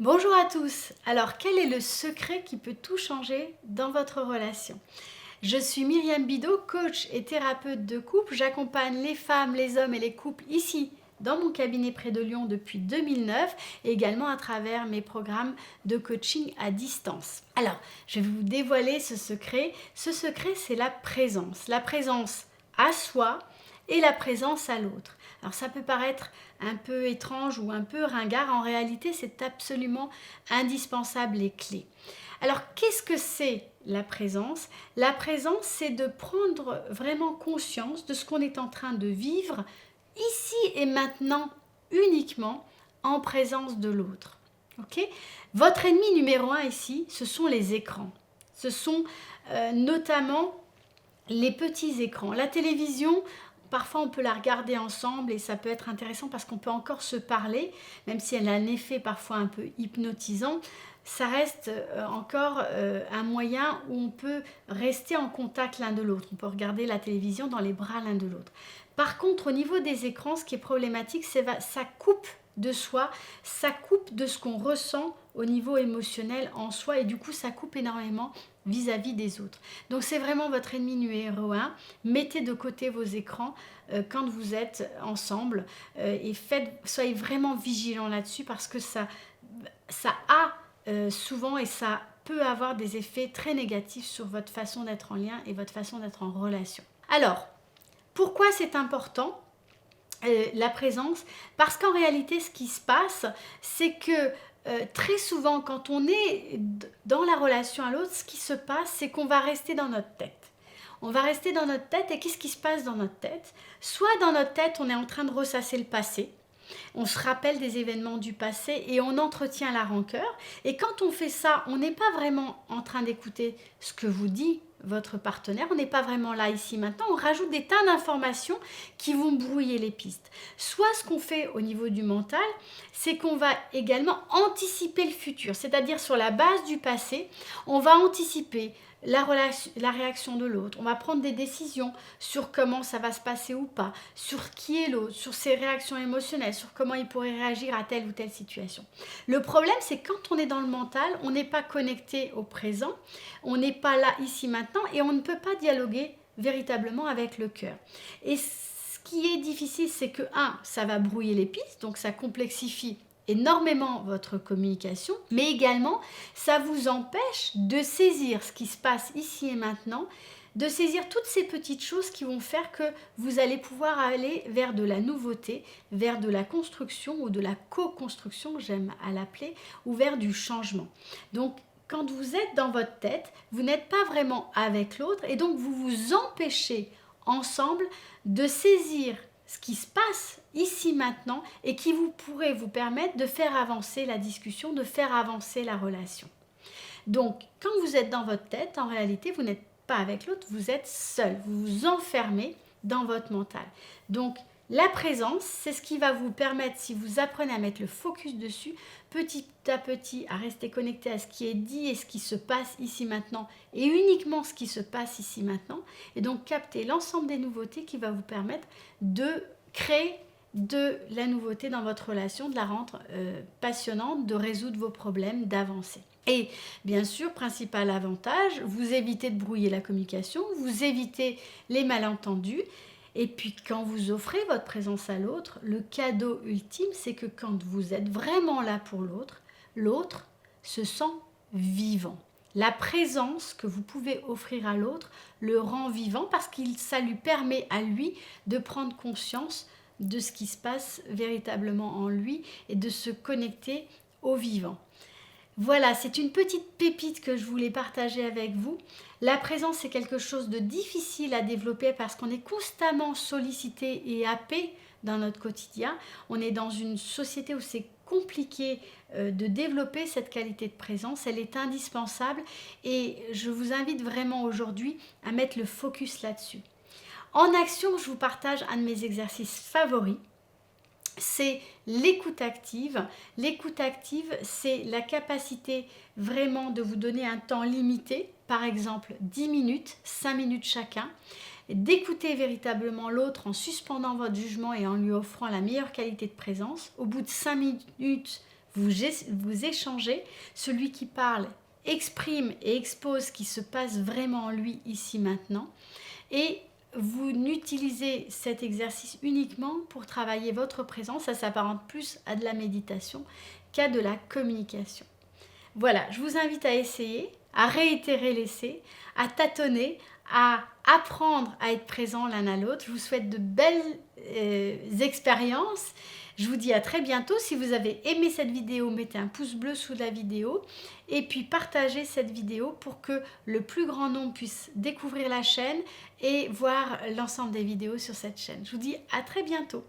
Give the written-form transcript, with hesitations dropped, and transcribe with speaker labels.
Speaker 1: Bonjour à tous. Alors, quel est le secret qui peut tout changer dans votre relation? Je suis Myriam Bidot, coach et thérapeute de couple. J'accompagne les femmes, les hommes et les couples ici dans mon cabinet près de Lyon depuis 2009 et également à travers mes programmes de coaching à distance. Alors, je vais vous dévoiler ce secret. Ce secret, c'est la présence. La présence à soi et la présence à l'autre. Alors ça peut paraître un peu étrange ou un peu ringard, en réalité c'est absolument indispensable et clé. Alors qu'est-ce que c'est la présence? La présence, c'est de prendre vraiment conscience de ce qu'on est en train de vivre ici et maintenant uniquement en présence de l'autre. Okay? Votre ennemi numéro un ici, ce sont les écrans. Ce sont notamment les petits écrans. La télévision, parfois on peut la regarder ensemble et ça peut être intéressant parce qu'on peut encore se parler, même si elle a un effet parfois un peu hypnotisant. Ça reste encore un moyen où on peut rester en contact l'un de l'autre. On peut regarder la télévision dans les bras l'un de l'autre. Par contre, au niveau des écrans, ce qui est problématique, c'est que ça coupe de soi, ça coupe de ce qu'on ressent au niveau émotionnel en soi et du coup ça coupe énormément vis-à-vis des autres. Donc c'est vraiment votre ennemi numéro un. Mettez de côté vos écrans quand vous êtes ensemble et soyez vraiment vigilants là-dessus parce que ça a souvent et ça peut avoir des effets très négatifs sur votre façon d'être en lien et votre façon d'être en relation. Alors, pourquoi c'est important la présence? Parce qu'en réalité, ce qui se passe, c'est que très souvent, quand on est dans la relation à l'autre, ce qui se passe, c'est qu'on va rester dans notre tête. On va rester dans notre tête et qu'est-ce qui se passe dans notre tête? Soit dans notre tête, on est en train de ressasser le passé, on se rappelle des événements du passé et on entretient la rancœur. Et quand on fait ça, on n'est pas vraiment en train d'écouter ce que vous dit votre partenaire, on n'est pas vraiment là ici maintenant, on rajoute des tas d'informations qui vont brouiller les pistes. Soit ce qu'on fait au niveau du mental, c'est qu'on va également anticiper le futur, c'est-à-dire sur la base du passé, on va anticiper la réaction de l'autre, on va prendre des décisions sur comment ça va se passer ou pas, sur qui est l'autre, sur ses réactions émotionnelles, sur comment il pourrait réagir à telle ou telle situation. Le problème, c'est quand on est dans le mental, on n'est pas connecté au présent, on n'est pas là ici maintenant et on ne peut pas dialoguer véritablement avec le cœur. Et ce qui est difficile, c'est que ça va brouiller les pistes, donc ça complexifie énormément votre communication, mais également ça vous empêche de saisir ce qui se passe ici et maintenant, de saisir toutes ces petites choses qui vont faire que vous allez pouvoir aller vers de la nouveauté, vers de la construction ou de la co-construction, j'aime à l'appeler, ou vers du changement. Donc quand vous êtes dans votre tête, vous n'êtes pas vraiment avec l'autre et donc vous vous empêchez ensemble de saisir ce qui se passe ici maintenant et qui vous pourrait vous permettre de faire avancer la discussion, de faire avancer la relation. Donc, quand vous êtes dans votre tête, en réalité, vous n'êtes pas avec l'autre, vous êtes seul, vous vous enfermez dans votre mental. Donc, la présence, c'est ce qui va vous permettre, si vous apprenez à mettre le focus dessus, petit à petit, à rester connecté à ce qui est dit et ce qui se passe ici maintenant, et uniquement ce qui se passe ici maintenant, et donc capter l'ensemble des nouveautés qui va vous permettre de créer de la nouveauté dans votre relation, de la rendre passionnante, de résoudre vos problèmes, d'avancer. Et bien sûr, principal avantage, vous évitez de brouiller la communication, vous évitez les malentendus. Et puis quand vous offrez votre présence à l'autre, le cadeau ultime, c'est que quand vous êtes vraiment là pour l'autre, l'autre se sent vivant. La présence que vous pouvez offrir à l'autre le rend vivant parce que ça lui permet à lui de prendre conscience de ce qui se passe véritablement en lui et de se connecter au vivant. Voilà, c'est une petite pépite que je voulais partager avec vous. La présence, c'est quelque chose de difficile à développer parce qu'on est constamment sollicité et happé dans notre quotidien. On est dans une société où c'est compliqué de développer cette qualité de présence. Elle est indispensable et je vous invite vraiment aujourd'hui à mettre le focus là-dessus. En action, je vous partage un de mes exercices favoris. C'est l'écoute active. L'écoute active, c'est la capacité vraiment de vous donner un temps limité, par exemple 10 minutes, 5 minutes chacun, d'écouter véritablement l'autre en suspendant votre jugement et en lui offrant la meilleure qualité de présence. Au bout de 5 minutes, vous échangez, celui qui parle exprime et expose ce qui se passe vraiment en lui ici maintenant, et vous n'utilisez cet exercice uniquement pour travailler votre présence, ça s'apparente plus à de la méditation qu'à de la communication. Voilà, je vous invite à essayer, à réitérer l'essai, à tâtonner, à apprendre à être présent l'un à l'autre. Je vous souhaite de belles expériences. Je vous dis à très bientôt. Si vous avez aimé cette vidéo, mettez un pouce bleu sous la vidéo et puis partagez cette vidéo pour que le plus grand nombre puisse découvrir la chaîne et voir l'ensemble des vidéos sur cette chaîne. Je vous dis à très bientôt.